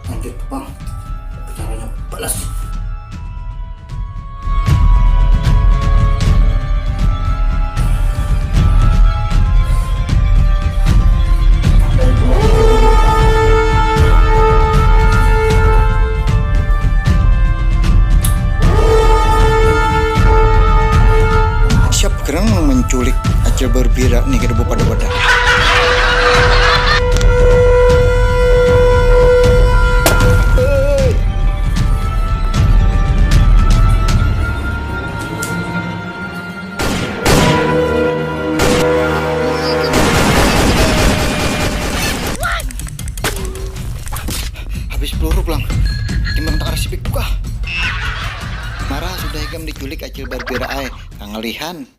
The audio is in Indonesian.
Lanjut bang, caranya balas. Siap kerang menculik Acil berbira nih ke debu pada badan. Habis peluru pulang. Timbang tak resipik buka. Marah sudah hikam diculik Acil berbira kang ngelihan.